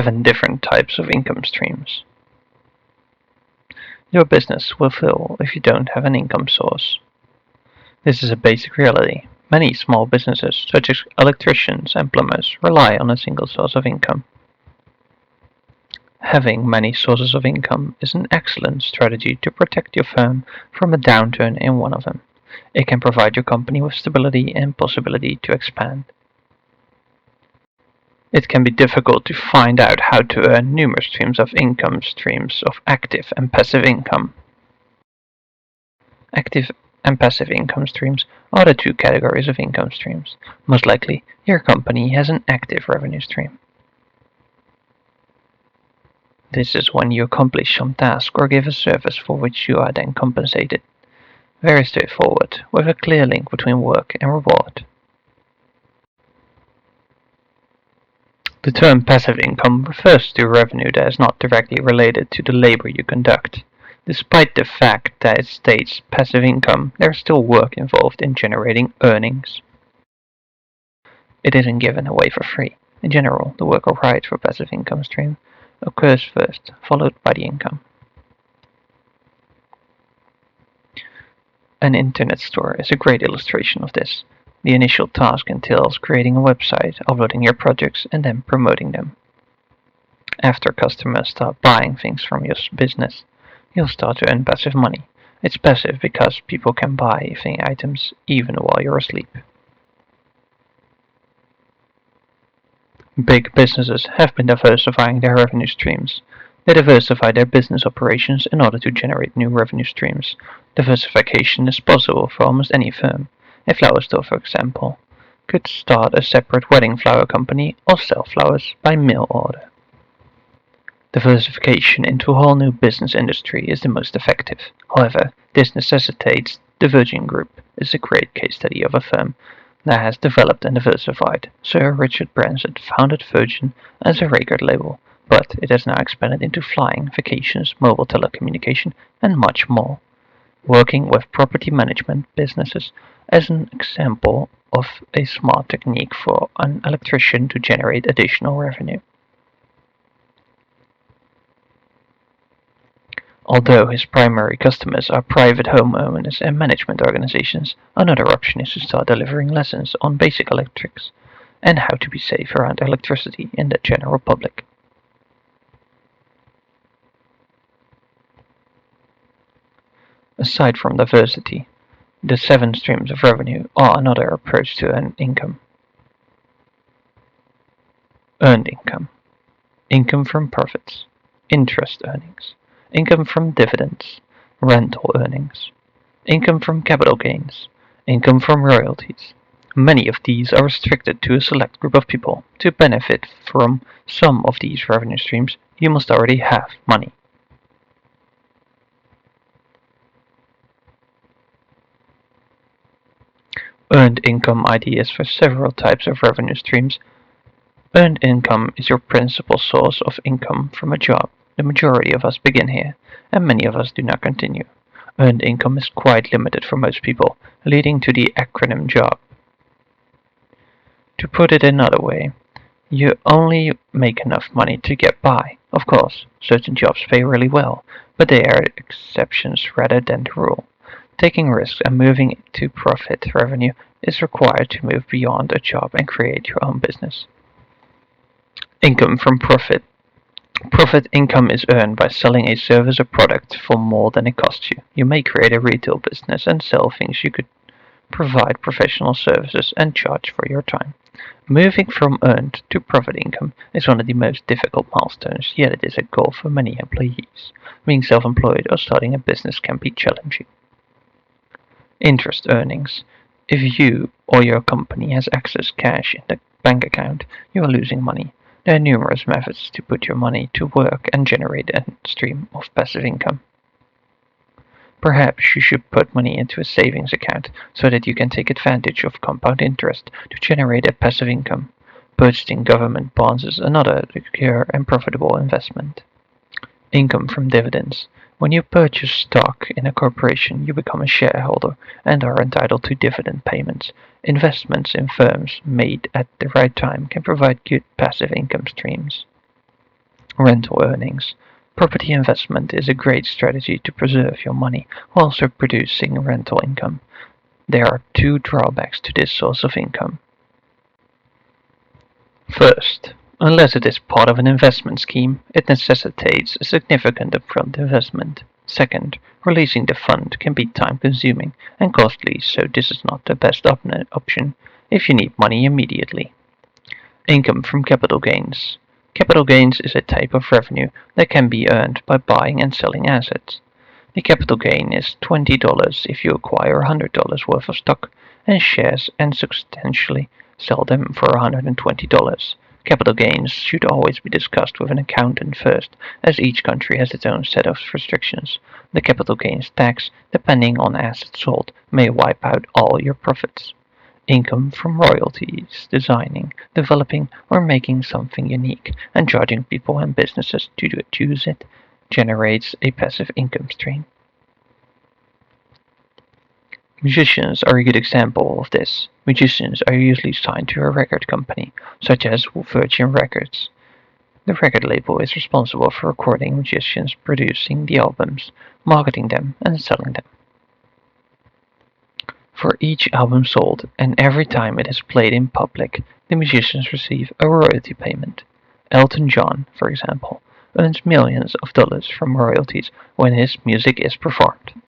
7 different types of income streams. Your business will fail if you don't have an income source. This is a basic reality. Many small businesses, such as electricians and plumbers, rely on a single source of income. Having many sources of income is an excellent strategy to protect your firm from a downturn in one of them. It can provide your company with stability and possibility to expand. It can be difficult to find out how to earn numerous streams of active and passive income. Active and passive income streams are the 2 categories of income streams. Most likely, your company has an active revenue stream. This is when you accomplish some task or give a service for which you are then compensated. Very straightforward, with a clear link between work and reward. The term passive income refers to revenue that is not directly related to the labor you conduct. Despite the fact that it states passive income, there is still work involved in generating earnings. It isn't given away for free. In general, the work or right for passive income stream occurs first, followed by the income. An internet store is a great illustration of this. The initial task entails creating a website, uploading your projects, and then promoting them. After customers start buying things from your business, you'll start to earn passive money. It's passive because people can buy items even while you're asleep. Big businesses have been diversifying their revenue streams. They diversify their business operations in order to generate new revenue streams. Diversification is possible for almost any firm. A flower store, for example, could start a separate wedding flower company or sell flowers by mail order. Diversification into a whole new business industry is the most effective. However, this necessitates the Virgin Group is a great case study of a firm that has developed and diversified. Sir Richard Branson founded Virgin as a record label, but it has now expanded into flying, vacations, mobile telecommunication, and much more. Working with property management businesses as an example of a smart technique for an electrician to generate additional revenue. Although his primary customers are private homeowners and management organizations, another option is to start delivering lessons on basic electrics and how to be safe around electricity in the general public. Aside from diversity, the 7 streams of revenue are another approach to earn income. Earned income. Income from profits. Interest earnings. Income from dividends. Rental earnings. Income from capital gains. Income from royalties. Many of these are restricted to a select group of people. To benefit from some of these revenue streams, you must already have money. Earned income ideas for several types of revenue streams. Earned income is your principal source of income from a job. The majority of us begin here, and many of us do not continue. Earned income is quite limited for most people, leading to the acronym job. To put it another way, you only make enough money to get by. Of course, certain jobs pay really well, but they are exceptions rather than the rule. Taking risks and moving to profit revenue is required to move beyond a job and create your own business. Income from profit. Profit income is earned by selling a service or product for more than it costs you. You may create a retail business and sell things you could provide professional services and charge for your time. Moving from earned to profit income is one of the most difficult milestones, yet it is a goal for many employees. Being self-employed or starting a business can be challenging. Interest earnings. If you or your company has excess cash in the bank account, you are losing money. There are numerous methods to put your money to work and generate a stream of passive income. Perhaps you should put money into a savings account so that you can take advantage of compound interest to generate a passive income. Purchasing government bonds is another secure and profitable investment. Income from dividends. When you purchase stock in a corporation, you become a shareholder and are entitled to dividend payments. Investments in firms made at the right time can provide good passive income streams. Rental earnings. Property investment is a great strategy to preserve your money while also producing rental income. There are two drawbacks to this source of income. First, unless it is part of an investment scheme, it necessitates a significant upfront investment. Second, releasing the fund can be time-consuming and costly, so this is not the best option if you need money immediately. Income from capital gains. Capital gains is a type of revenue that can be earned by buying and selling assets. The capital gain is $20 if you acquire $100 worth of stock and shares and substantially sell them for $120. Capital gains should always be discussed with an accountant first, as each country has its own set of restrictions. The capital gains tax, depending on assets sold, may wipe out all your profits. Income from royalties, designing, developing, or making something unique and charging people and businesses to use it generates a passive income stream. Musicians are a good example of this. Musicians are usually signed to a record company, such as Virgin Records. The record label is responsible for recording musicians, producing the albums, marketing them, and selling them. For each album sold, and every time it is played in public, the musicians receive a royalty payment. Elton John, for example, earns millions of dollars from royalties when his music is performed.